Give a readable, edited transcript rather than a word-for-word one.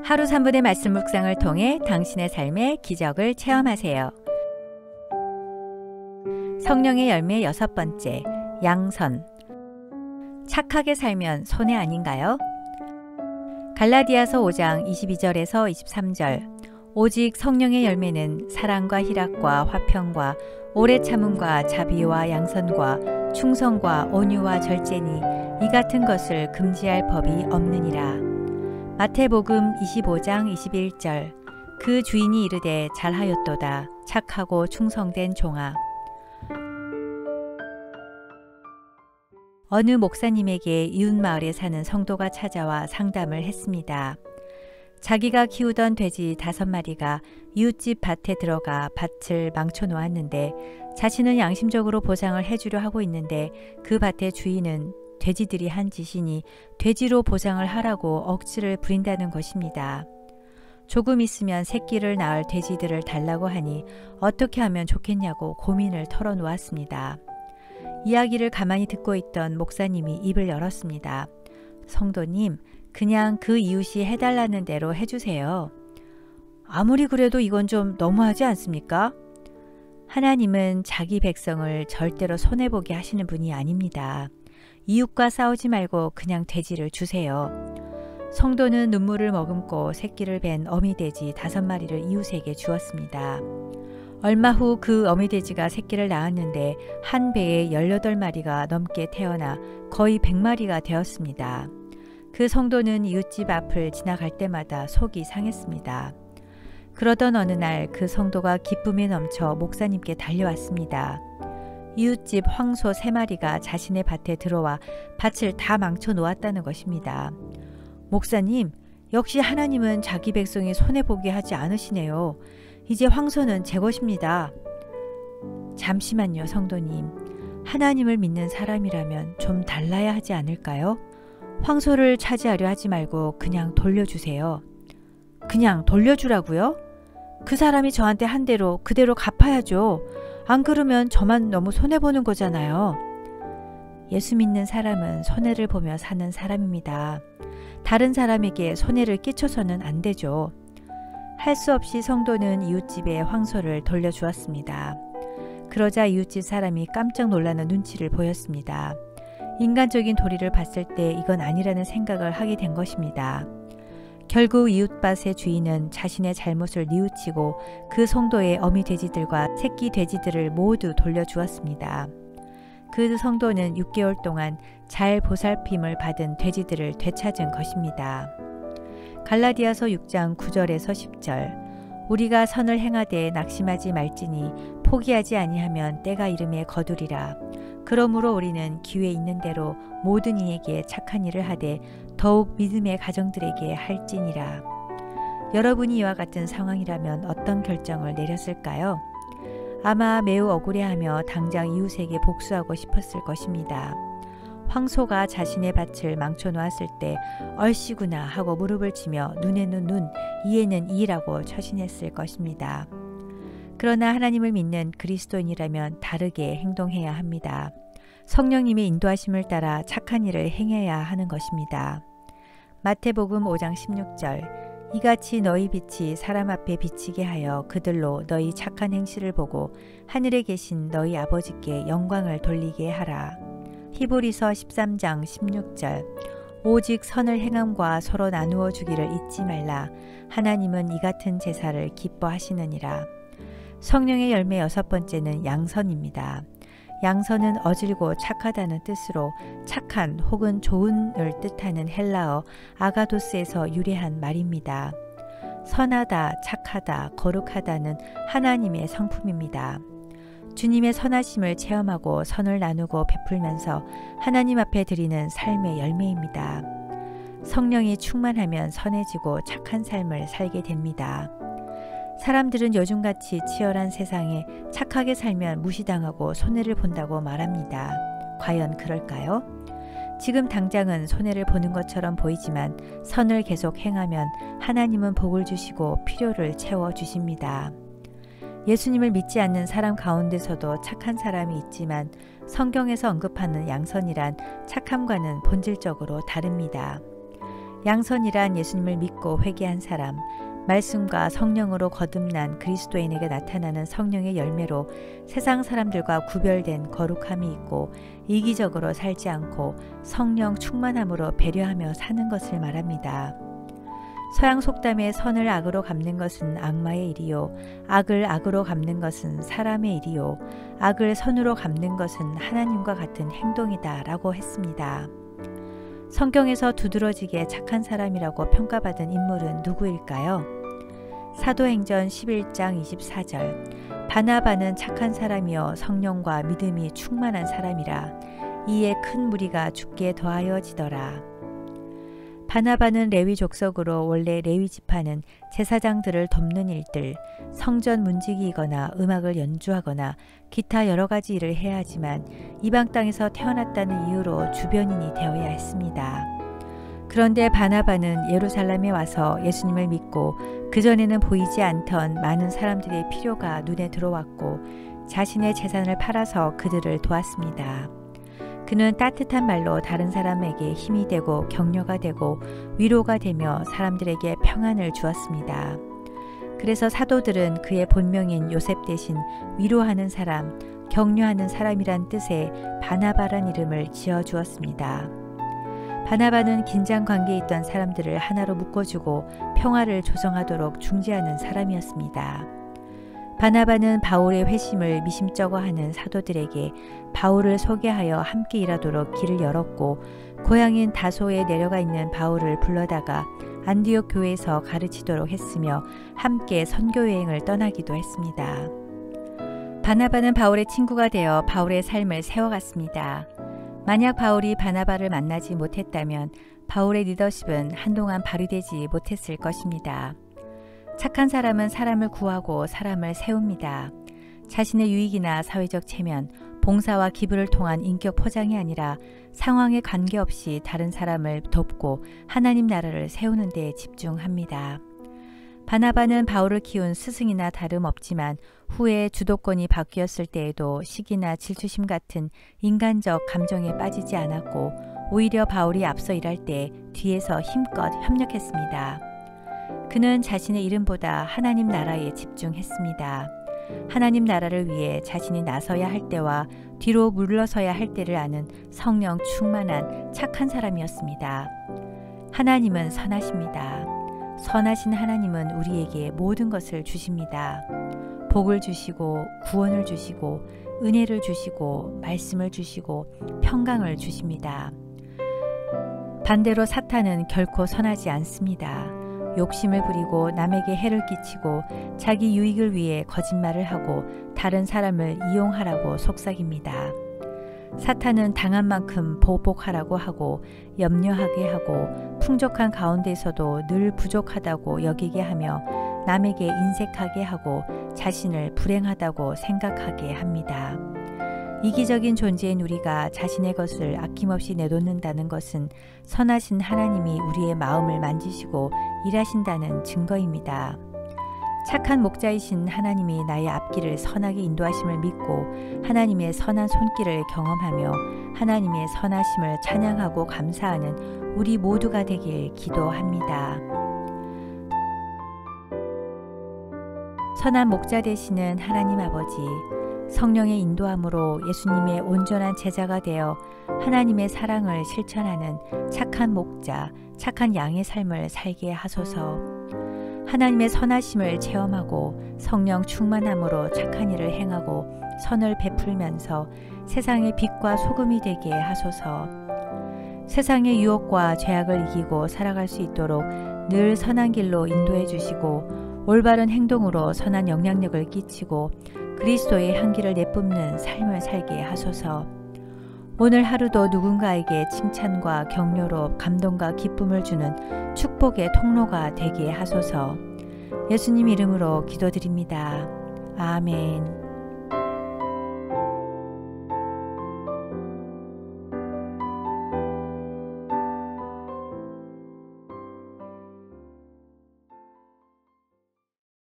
하루 3분의 말씀 묵상을 통해 당신의 삶의 기적을 체험하세요. 성령의 열매 6번째, 양선. 착하게 살면 손해 아닌가요? 갈라디아서 5장 22절에서 23절. 오직 성령의 열매는 사랑과 희락과 화평과 오래 참음과 자비와 양선과 충성과 온유와 절제니 이 같은 것을 금지할 법이 없느니라. 마태복음 25장 21절. 그 주인이 이르되 잘하였도다 착하고 충성된 종아. 어느 목사님에게 이웃마을에 사는 성도가 찾아와 상담을 했습니다. 자기가 키우던 돼지 5마리가 이웃집 밭에 들어가 밭을 망쳐 놓았는데 자신은 양심적으로 보상을 해주려 하고 있는데 그 밭의 주인은 돼지들이 한 짓이니 돼지로 보상을 하라고 억지를 부린다는 것입니다. 조금 있으면 새끼를 낳을 돼지들을 달라고 하니 어떻게 하면 좋겠냐고 고민을 털어놓았습니다. 이야기를 가만히 듣고 있던 목사님이 입을 열었습니다. 성도님, 그냥 그 이웃이 해달라는 대로 해주세요. 아무리 그래도 이건 좀 너무하지 않습니까? 하나님은 자기 백성을 절대로 손해보게 하시는 분이 아닙니다. 이웃과 싸우지 말고 그냥 돼지를 주세요. 성도는 눈물을 머금고 새끼를 벤 어미돼지 5마리를 이웃에게 주었습니다. 얼마 후 그 어미돼지가 새끼를 낳았는데 한 배에 18마리가 넘게 태어나 거의 100마리가 되었습니다. 그 성도는 이웃집 앞을 지나갈 때마다 속이 상했습니다. 그러던 어느 날 그 성도가 기쁨에 넘쳐 목사님께 달려왔습니다. 이웃집 황소 3마리가 자신의 밭에 들어와 밭을 다 망쳐 놓았다는 것입니다. 목사님, 역시 하나님은 자기 백성이 손해보게 하지 않으시네요. 이제 황소는 제 것입니다. 잠시만요, 성도님. 하나님을 믿는 사람이라면 좀 달라야 하지 않을까요? 황소를 차지하려 하지 말고 그냥 돌려주세요. 그냥 돌려주라고요? 그 사람이 저한테 한 대로 그대로 갚아야죠. 안 그러면 저만 너무 손해보는 거잖아요. 예수 믿는 사람은 손해를 보며 사는 사람입니다. 다른 사람에게 손해를 끼쳐서는 안 되죠. 할 수 없이 성도는 이웃집에 황소를 돌려주었습니다. 그러자 이웃집 사람이 깜짝 놀라는 눈치를 보였습니다. 인간적인 도리를 봤을 때 이건 아니라는 생각을 하게 된 것입니다. 결국 이웃밭의 주인은 자신의 잘못을 뉘우치고 그 성도의 어미 돼지들과 새끼 돼지들을 모두 돌려주었습니다. 그 성도는 6개월 동안 잘 보살핌을 받은 돼지들을 되찾은 것입니다. 갈라디아서 6장 9절에서 10절. 우리가 선을 행하되 낙심하지 말지니 포기하지 아니하면 때가 이름에 거두리라. 그러므로 우리는 기회 있는 대로 모든 이에게 착한 일을 하되 더욱 믿음의 가정들에게 할지니라. 여러분이 이와 같은 상황이라면 어떤 결정을 내렸을까요? 아마 매우 억울해하며 당장 이웃에게 복수하고 싶었을 것입니다. 황소가 자신의 밭을 망쳐 놓았을 때 얼씨구나 하고 무릎을 치며 눈에는 눈, 이에는 이라고 처신했을 것입니다. 그러나 하나님을 믿는 그리스도인이라면 다르게 행동해야 합니다. 성령님의 인도하심을 따라 착한 일을 행해야 하는 것입니다. 마태복음 5장 16절. 이같이 너희 빛이 사람 앞에 비치게 하여 그들로 너희 착한 행실을 보고 하늘에 계신 너희 아버지께 영광을 돌리게 하라. 히브리서 13장 16절. 오직 선을 행함과 서로 나누어 주기를 잊지 말라. 하나님은 이 같은 제사를 기뻐하시느니라. 성령의 열매 6번째는 양선입니다. 양선은 어질고 착하다는 뜻으로 착한 혹은 좋은을 뜻하는 헬라어 아가도스에서 유래한 말입니다. 선하다, 착하다, 거룩하다는 하나님의 성품입니다. 주님의 선하심을 체험하고 선을 나누고 베풀면서 하나님 앞에 드리는 삶의 열매입니다. 성령이 충만하면 선해지고 착한 삶을 살게 됩니다. 사람들은 요즘같이 치열한 세상에 착하게 살면 무시당하고 손해를 본다고 말합니다. 과연 그럴까요? 지금 당장은 손해를 보는 것처럼 보이지만 선을 계속 행하면 하나님은 복을 주시고 필요를 채워주십니다. 예수님을 믿지 않는 사람 가운데서도 착한 사람이 있지만 성경에서 언급하는 양선이란 착함과는 본질적으로 다릅니다. 양선이란 예수님을 믿고 회개한 사람, 말씀과 성령으로 거듭난 그리스도인에게 나타나는 성령의 열매로 세상 사람들과 구별된 거룩함이 있고 이기적으로 살지 않고 성령 충만함으로 배려하며 사는 것을 말합니다. 서양 속담에 선을 악으로 갚는 것은 악마의 일이요 악을 악으로 갚는 것은 사람의 일이요 악을 선으로 갚는 것은 하나님과 같은 행동이다 라고 했습니다. 성경에서 두드러지게 착한 사람이라고 평가받은 인물은 누구일까요? 사도행전 11장 24절 바나바는 착한 사람이요 성령과 믿음이 충만한 사람이라 이에 큰 무리가 죽게 더하여지더라. 바나바는 레위 족속으로 원래 레위 지파는 제사장들을 돕는 일들, 성전 문지기이거나 음악을 연주하거나 기타 여러 가지 일을 해야 하지만 이방 땅에서 태어났다는 이유로 주변인이 되어야 했습니다. 그런데 바나바는 예루살렘에 와서 예수님을 믿고 그전에는 보이지 않던 많은 사람들의 필요가 눈에 들어왔고 자신의 재산을 팔아서 그들을 도왔습니다. 그는 따뜻한 말로 다른 사람에게 힘이 되고 격려가 되고 위로가 되며 사람들에게 평안을 주었습니다. 그래서 사도들은 그의 본명인 요셉 대신 위로하는 사람, 격려하는 사람이란 뜻의 바나바란 이름을 지어주었습니다. 바나바는 긴장 관계에 있던 사람들을 하나로 묶어주고 평화를 조성하도록 중재하는 사람이었습니다. 바나바는 바울의 회심을 미심쩍어하는 사도들에게 바울을 소개하여 함께 일하도록 길을 열었고 고향인 다소에 내려가 있는 바울을 불러다가 안디옥 교회에서 가르치도록 했으며 함께 선교 여행을 떠나기도 했습니다. 바나바는 바울의 친구가 되어 바울의 삶을 세워갔습니다. 만약 바울이 바나바를 만나지 못했다면 바울의 리더십은 한동안 발휘되지 못했을 것입니다. 착한 사람은 사람을 구하고 사람을 세웁니다. 자신의 유익이나 사회적 체면, 봉사와 기부를 통한 인격 포장이 아니라 상황에 관계없이 다른 사람을 돕고 하나님 나라를 세우는 데 집중합니다. 바나바는 바울을 키운 스승이나 다름없지만 후에 주도권이 바뀌었을 때에도 시기나 질투심 같은 인간적 감정에 빠지지 않았고 오히려 바울이 앞서 일할 때 뒤에서 힘껏 협력했습니다. 그는 자신의 이름보다 하나님 나라에 집중했습니다. 하나님 나라를 위해 자신이 나서야 할 때와 뒤로 물러서야 할 때를 아는 성령 충만한 착한 사람이었습니다. 하나님은 선하십니다. 선하신 하나님은 우리에게 모든 것을 주십니다. 복을 주시고 구원을 주시고 은혜를 주시고 말씀을 주시고 평강을 주십니다. 반대로 사탄은 결코 선하지 않습니다. 욕심을 부리고 남에게 해를 끼치고 자기 유익을 위해 거짓말을 하고 다른 사람을 이용하라고 속삭입니다. 사탄은 당한 만큼 보복하라고 하고 염려하게 하고 풍족한 가운데서도 늘 부족하다고 여기게 하며 남에게 인색하게 하고 자신을 불행하다고 생각하게 합니다. 이기적인 존재인 우리가 자신의 것을 아낌없이 내놓는다는 것은 선하신 하나님이 우리의 마음을 만지시고 일하신다는 증거입니다. 착한 목자이신 하나님이 나의 앞길을 선하게 인도하심을 믿고 하나님의 선한 손길을 경험하며 하나님의 선하심을 찬양하고 감사하는 우리 모두가 되길 기도합니다. 선한 목자 되시는 하나님 아버지, 성령의 인도함으로 예수님의 온전한 제자가 되어 하나님의 사랑을 실천하는 착한 목자, 착한 양의 삶을 살게 하소서. 하나님의 선하심을 체험하고 성령 충만함으로 착한 일을 행하고 선을 베풀면서 세상의 빛과 소금이 되게 하소서. 세상의 유혹과 죄악을 이기고 살아갈 수 있도록 늘 선한 길로 인도해 주시고 올바른 행동으로 선한 영향력을 끼치고 그리스도의 향기를 내뿜는 삶을 살게 하소서. 오늘 하루도 누군가에게 칭찬과 격려로 감동과 기쁨을 주는 축복의 통로가 되게 하소서. 예수님 이름으로 기도드립니다. 아멘.